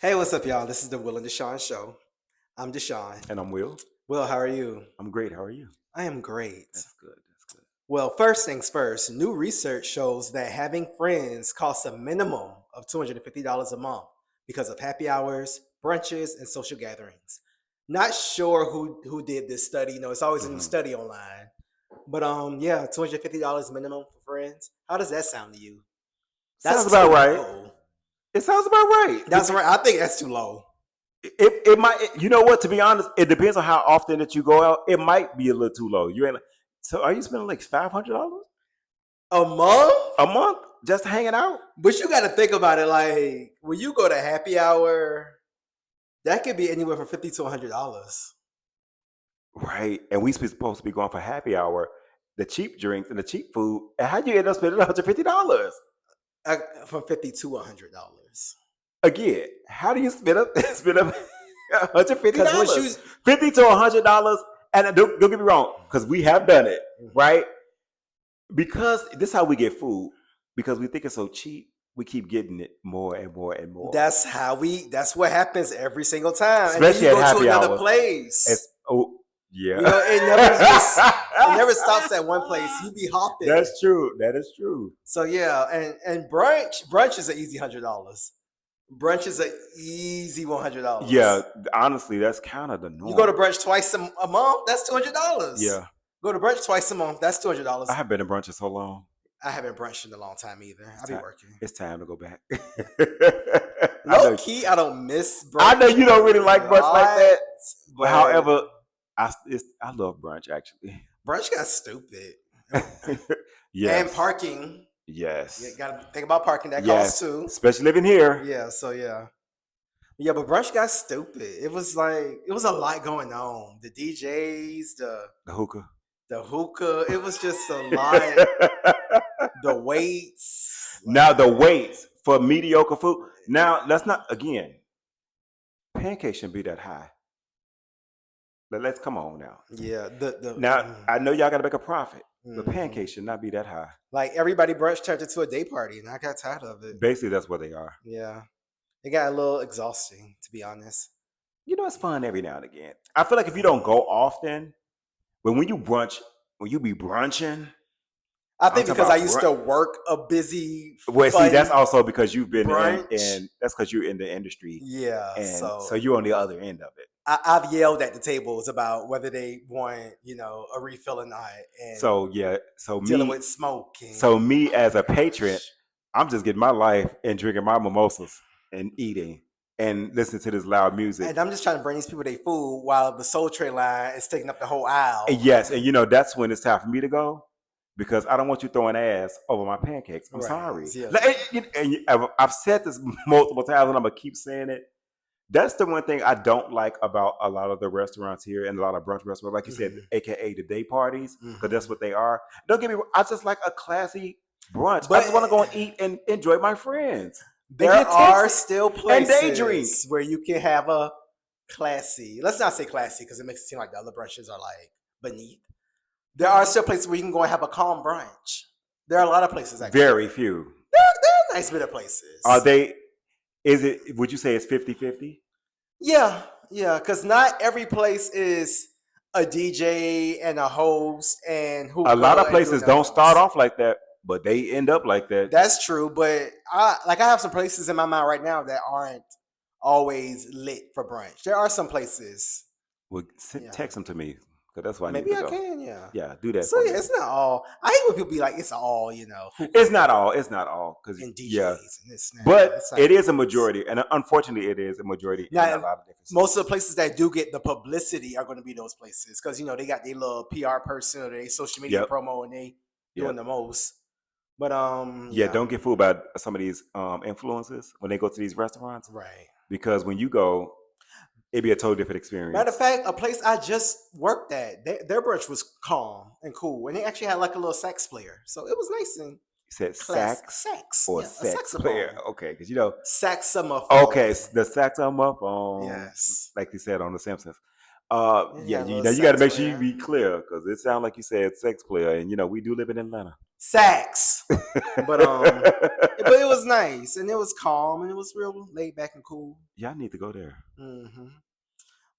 Hey, what's up, y'all? This is the Will and Deshaun Show. I'm Deshaun. And I'm Will. Will, how are you? I'm great. How are you? I am great. That's good. That's good. Well, first things first, new research shows that having friends costs a minimum of $250 a month because of happy hours, brunches, and social gatherings. Not sure who did this study. It's always a new hmm study online. But yeah, $250 minimum for friends. How does that sound to you? Sounds That's too about right. low. It sounds about right. That's right. I think that's too low. It might. You know what? To be honest, it depends on how often that you go out. It might be a little too low. You ain't. So are you spending like $500 A month? a month just hanging out? But you got to think about it. Like when you go to happy hour, that could be anywhere from $50 to $100. Right. And we supposed to be going for happy hour, the cheap drinks and the cheap food. And how you end up spending $150? From $50 to $100. Again, how do you spend up spend up $150? Because once you, $50 to $100, and don't get me wrong, because we have done it, right? Because this is how we get food. Because we think it's so cheap, we keep getting it more and more and more. that's what happens every single time. Especially and then you at go to happy another hours. place. Yeah. It never stops at one place. You be hopping. That's true. That is true. So yeah, and brunch is an easy $100. Brunch is an easy $100. Yeah, honestly, that's kind of the norm. You go to brunch twice a month, that's $200. Yeah. Go to brunch twice a month, that's $200. I have been to brunch so long. I haven't brunched in a long time either. I'll be working. It's time to go back. Low key, I don't miss brunch. I know you don't really like brunch like that. But However, I love brunch actually. Brunch got stupid. Yes. And parking. Yes. You gotta think about parking. That costs too. Especially living here. Yeah, so yeah. Yeah, but brunch got stupid. It was a lot going on. The DJs, the hookah. It was just a lot. The weights. Now the weights for mediocre food. Now let's not again. Pancakes shouldn't be that high. But let's come on now. Yeah. Now I know y'all gotta make a profit. But pancakes should not be that high. Like everybody brunch turned into a day party, and I got tired of it. Basically, that's what they are. Yeah, it got a little exhausting, to be honest. You know, it's fun every now and again. I feel like if you don't go often, when you be brunching. I think because I used to work a busy. Well, see, that's also because you've been in that's because you're in the industry. Yeah, and so you're on the other end of it. I've yelled at the tables about whether they want, a refill or not. And so dealing with smoke. So me as a patron, I'm just getting my life and drinking my mimosas and eating and listening to this loud music. And I'm just trying to bring these people their food while the Soul Tray line is taking up the whole aisle. And yes, and that's when it's time for me to go. Because I don't want you throwing ass over my pancakes. I'm sorry. Yeah. I've said this multiple times, and I'm gonna keep saying it. That's the one thing I don't like about a lot of the restaurants here and a lot of brunch restaurants, like you said, aka the day parties, because that's what they are. Don't get me wrong, I just like a classy brunch. I just want to go and eat and enjoy my friends. There are still places where you can have a classy. Let's not say classy because it makes it seem like the other brunches are like beneath. There are still places where you can go and have a calm brunch. There are a lot of places. Actually. Very few. There are nice bit of places. Are they? Would you say it's 50-50? Yeah, because not every place is a DJ and a host and who. A lot of places don't start off like that, but they end up like that. That's true, but I have some places in my mind right now that aren't always lit for brunch. There are some places. Well, text them to me. Because that's why maybe I can, yeah, do that. So yeah, it's not all. I hate when people be like, it's all, It's not all. It's not all because but it is a majority, and unfortunately, it is a majority in a lot of different. Most of the places that do get the publicity are going to be those places because they got their little PR person or their social media promo, and they doing the most. But don't get fooled by some of these influencers when they go to these restaurants, right? Because when you go. It'd be a totally different experience. Matter of fact, a place I just worked at, their brunch was calm and cool, and they actually had like a little sax player, so it was nice and. You said sax or sax player? Okay, because saxophone. Okay, the saxophone. Yes, like you said on The Simpsons. You got to make sure you be clear because it sounds like you said sex player, and we do live in Atlanta. Sax, but but it was nice and it was calm and it was real laid back and cool. Yeah, I need to go there. Mm-hmm.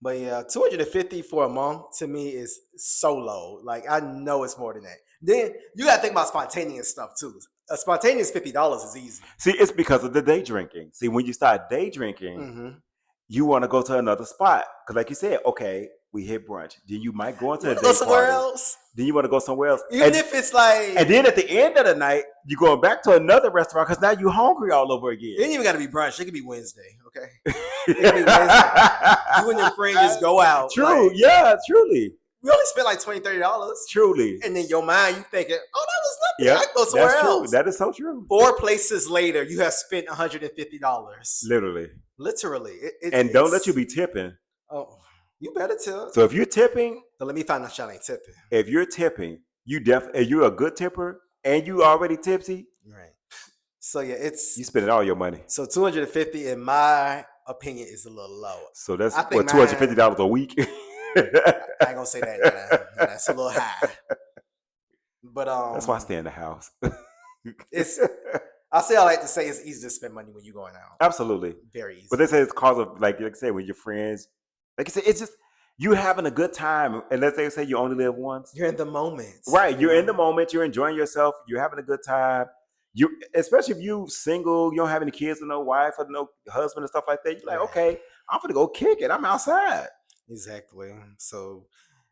But yeah, 250 for a month to me is so low. Like I know it's more than that. Then you gotta think about spontaneous stuff too. A spontaneous $50 is easy. See, it's because of the day drinking. See, when you start day drinking, you want to go to another spot. Because like you said, okay, we hit brunch. Then you might go into You the wanna day go somewhere party. else? Then you want to go somewhere else. Even if it's like, and then at the end of the night, you're going back to another restaurant because now you're hungry all over again. It ain't even got to be brunch. It could be Wednesday, okay? It could be Wednesday. You and your friend just go out. True, like, yeah, truly. We only spent like $20, $30. Truly. And in your mind, you thinking, oh, that was nothing. I can go somewhere that's else. True. That is so true. 4 places later, you have spent $150. Literally. And don't let you be tipping. Oh, you better tip. So if you're tipping, so let me find out y'all ain't tipping. If you're tipping, you're a good tipper and you already tipsy. Right. So yeah, you spending all your money. So 250, in my opinion, is a little low. So that's what $250 a week. I ain't gonna say that. That's a little high. But that's why I stay in the house. I like to say it's easy to spend money when you're going out. Absolutely. Very easy. But they say it's cause of like I say with your friends. Like I said, it's just you having a good time. And let's say you only live once. You're in the moment. Right. You're in the moment. You're enjoying yourself. You're having a good time. You, especially if you single, you don't have any kids or no wife or no husband and stuff like that. You're like, okay, I'm gonna go kick it. I'm outside. Exactly. So,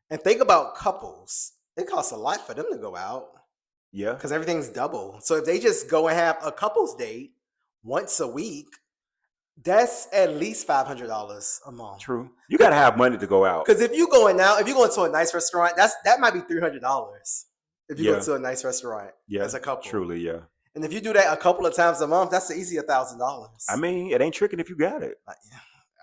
and think about couples. It costs a lot for them to go out. Yeah. Because everything's double. So if they just go and have a couples date once a week, that's at least $500 a month. True. You gotta have money to go out. Because if you're going to a nice restaurant, that might be $300. If you go to a nice restaurant as a couple. Truly, yeah. And if you do that a couple of times a month, that's easy $1,000. I mean, it ain't tricking if you got it.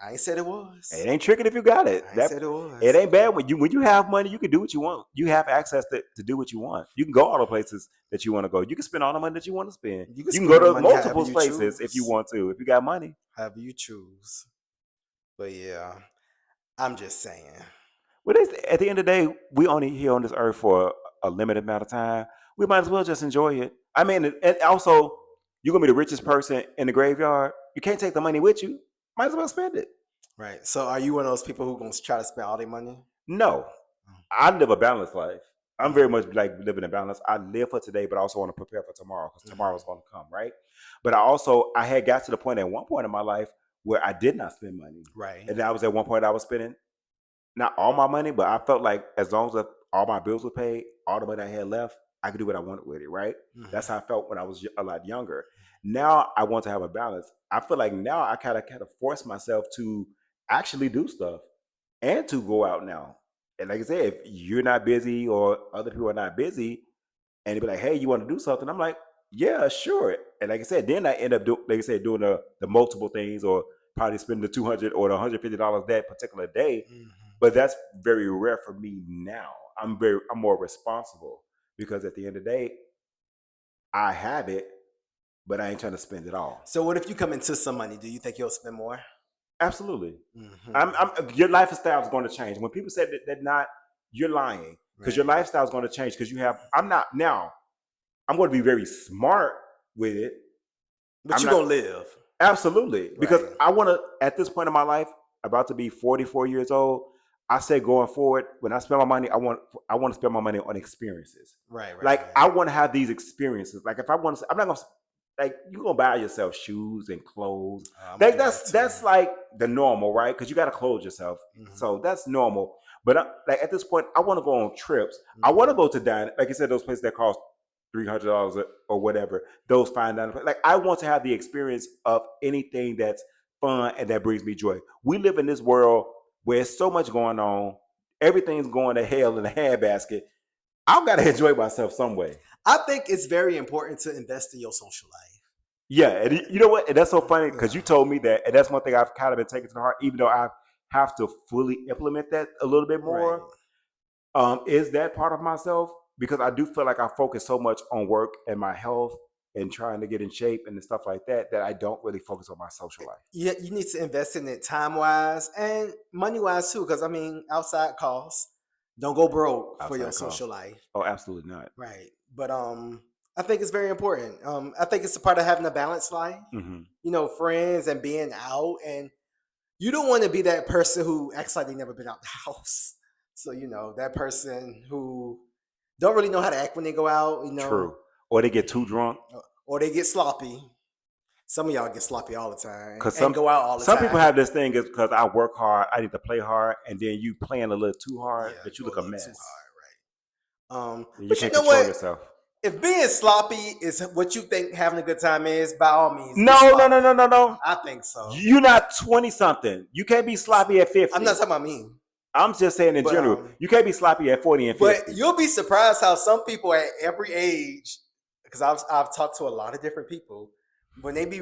I ain't said it was. It ain't tricking if you got it. I ain't said it was. It ain't bad when you have money. You can do what you want. You have access to do what you want. You can go all the places that you want to go. You can spend all the money that you want to spend. You can go to multiple places if you want to. If you got money, however you choose. But yeah, I'm just saying. Well, at the end of the day, we only here on this earth for a limited amount of time. We might as well just enjoy it. I mean, and also, you're gonna be the richest person in the graveyard. You can't take the money with you. Might as well spend it. Right. So are you one of those people who gonna try to spend all their money? No. I live a balanced life. I'm very much like living a balance. I live for today, but I also want to prepare for tomorrow because tomorrow's going to come, right? But I had got to the point at one point in my life where I did not spend money. Right. And I was at one point I was spending not all my money, but I felt like as long as all my bills were paid, all the money I had left, I could do what I wanted with it, right? That's how I felt when I was a lot younger. Now I want to have a balance. I feel like now I kind of force myself to actually do stuff and to go out now. And like I said, if you're not busy or other people are not busy, and they be like, "Hey, you want to do something?" I'm like, "Yeah, sure." And like I said, then I end up doing the multiple things, or probably spending the $200 or the $150 that particular day. But that's very rare for me now. I'm more responsible because at the end of the day, I have it, but I ain't trying to spend it all. So what if you come into some money? Do you think you'll spend more? Absolutely. Your lifestyle is going to change. When people say that not, you're lying because your lifestyle is going to change because I'm going to be very smart with it. But you're going to live. Absolutely. Because I want to, at this point in my life, about to be 44 years old, I say going forward, when I spend my money, I want to spend my money on experiences. Right. I want to have these experiences. Like if I want to, I'm not going to, like you're gonna buy yourself shoes and clothes. That's like the normal, right? Because you got to clothe yourself, so that's normal. But like at this point, I want to go on trips. I want to go to dine, like you said, those places that cost $300 or whatever. Those fine dining, like I want to have the experience of anything that's fun and that brings me joy. We live in this world where there's so much going on. Everything's going to hell in a handbasket. I've got to enjoy myself some way. I think it's very important to invest in your social life. Yeah, and you know what? And that's so funny because you told me that, and that's one thing I've kind of been taking to the heart, even though I have to fully implement that a little bit more. Is that part of myself? Because I do feel like I focus so much on work and my health and trying to get in shape and stuff like that I don't really focus on my social life. Yeah, you need to invest in it time-wise and money-wise too, because I mean, outside costs. Don't go broke for your social life. Oh, absolutely not. Right. But I think it's very important. I think it's a part of having a balanced life. Mm-hmm. You know, friends and being out, and you don't want to be that person who acts like they never been out the house. So you know that person who don't really know how to act when they go out. You know, True. Or they get too drunk. or they get sloppy. Some of y'all get sloppy all the time Because and go out all the some people time. have this thing is because I work hard, I need to play hard, and then you playing a little too hard Yeah, that you go a look a little too mess. hard, right? And you But you can't know control what? yourself. If being sloppy is what you think having a good time is, by all means, be No, no, sloppy. no, no, no, no. I think so. You're not 20 something. You can't be sloppy at I'm not 50. talking about me, I'm just saying in but general, you can't be sloppy at 40 and but 50. you'll be surprised how some people at every age, because I've talked to a lot of different people, when they be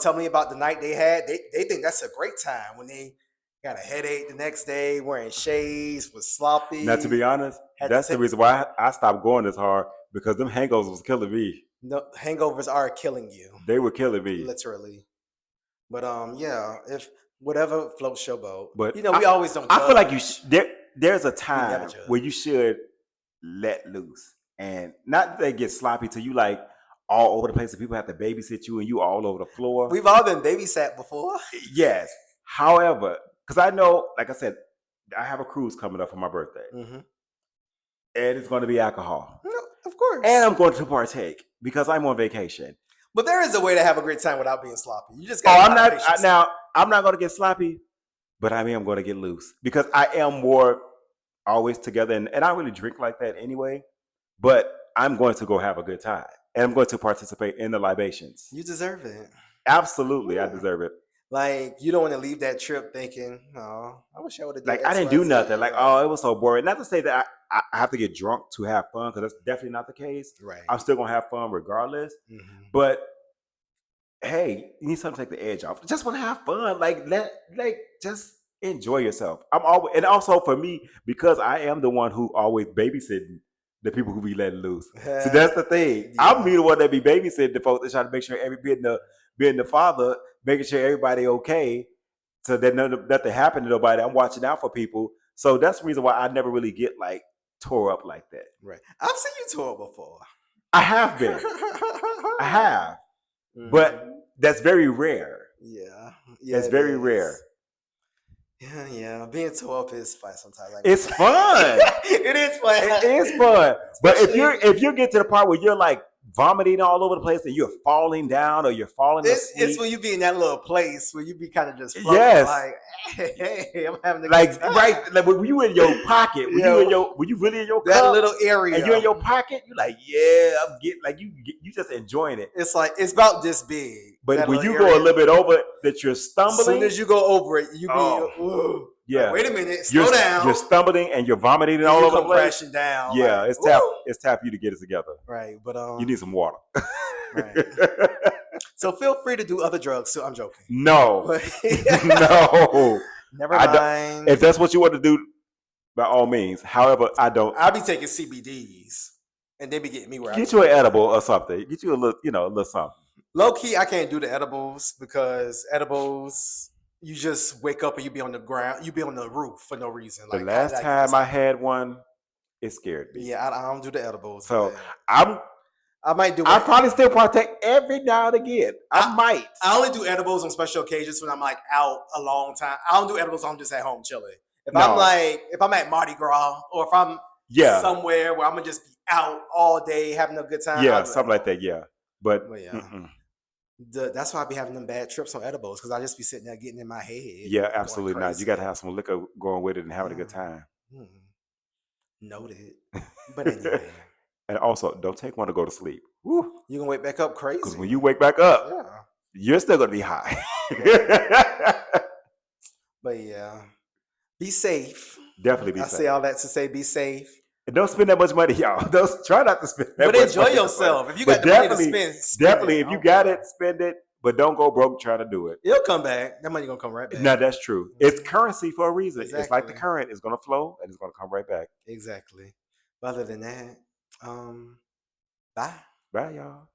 tell me about the night they had, they think that's a great time when they got a headache the next day, wearing shades, was Now, to sloppy, be honest, had to that's the take. reason why I stopped going this hard because them hangovers was killing me. No, hangovers are killing you, They were killing me. literally. But yeah, if whatever floats your boat, But you know, we always don't I feel like judge. there's a We never time where you judge. should let loose and not that they get sloppy to you like all over the place and people have to babysit you and you all over the floor. We've all been babysat before. Yes. However, because I know, like I said, I have a cruise coming up for my birthday. Mm-hmm. And it's going to be alcohol. No, of course. And I'm going to partake because I'm on vacation. But there is a way to have a great time without being sloppy. You just Oh, got I'm not now. I'm not going to get sloppy, but I am going to get loose because I am more always together, and I don't really drink like that anyway. But I'm going to go have a good time, and I'm going to participate in the libations. You deserve it. Absolutely, I deserve it. Like you don't want to leave that trip thinking, "Oh, I wish I would have did Like X, I didn't Y, do Z." nothing. Like Right. oh, it was so boring. Not to say that I have to get drunk to have fun because that's definitely not the case. Right. I'm still gonna have fun regardless. Mm-hmm. But hey, you need something to take the edge off. Just want to have fun. Like just enjoy yourself. I'm always and also for me because I am the one who always babysitting the people who be letting loose. So that's the thing. Yeah. I'm the one that be babysitting the folks that try to make sure every being the father, making sure everybody okay, so that nothing happen to nobody. I'm watching out for people. So that's the reason why I never really get like tore up like that. Right. I've seen you tore before. I have been. I have. Mm-hmm. But that's very rare. Yeah. It's very rare. Yeah. Being tore up is fun sometimes. It's fun. It is fun. It is fun. But if you get to the part where you're like vomiting all over the place and you're falling down or you're falling asleep, it's when you be in that little place where you be kind of just floating, yes, like hey, I'm having a like good time. right, like when you in your pocket, when you really in your that cup, little area, and you in your pocket, you like I'm getting like you just enjoying it. It's like it's about this big. But when you go a little bit over that, you're stumbling. As soon as you go over it, you be yeah. Like, wait a minute, slow down. You're stumbling and you're vomiting all over the place. Crashing down. Yeah, like, it's time for you to get it together. Right, but you need some water. Right. So feel free to do other drugs too. I'm joking. No, no. Never mind. If that's what you want to do, by all means. However, I don't. I'll be taking CBDs, and they be getting me where get you an edible or something. Get you a little something. Low key, I can't do the edibles because edibles. You just wake up and you be on the ground. You be on the roof for no reason. The last time I had one, it scared me. Yeah, I don't do the edibles. So I might do. I probably still partake every now and again. I might. I only do edibles on special occasions when I'm like out a long time. I don't do edibles. I'm just at home chilling. If I'm at Mardi Gras or if I'm somewhere where I'm gonna just be out all day having a good time. Yeah, something like that. Yeah, but yeah. That's why I be having them bad trips on edibles because I just be sitting there getting in my head. Yeah, absolutely not. You got to have some liquor going with it and having a good time. Noted. But anyway. And also, don't take one to go to sleep. Woo. You're going to wake back up crazy. Because when you wake back up, you're still going to be high. But yeah, be safe. Definitely be safe. I say all that to say be safe. And don't spend that much money, y'all. Try not to spend that much money. But enjoy yourself. If you got the money to spend definitely, if you got it, spend it. But don't go broke trying to do it. It'll come back. That money going to come right back. No, that's true. It's currency for a reason. Exactly. It's like the current. It's going to flow and it's going to come right back. Exactly. But other than that, bye. Bye, y'all.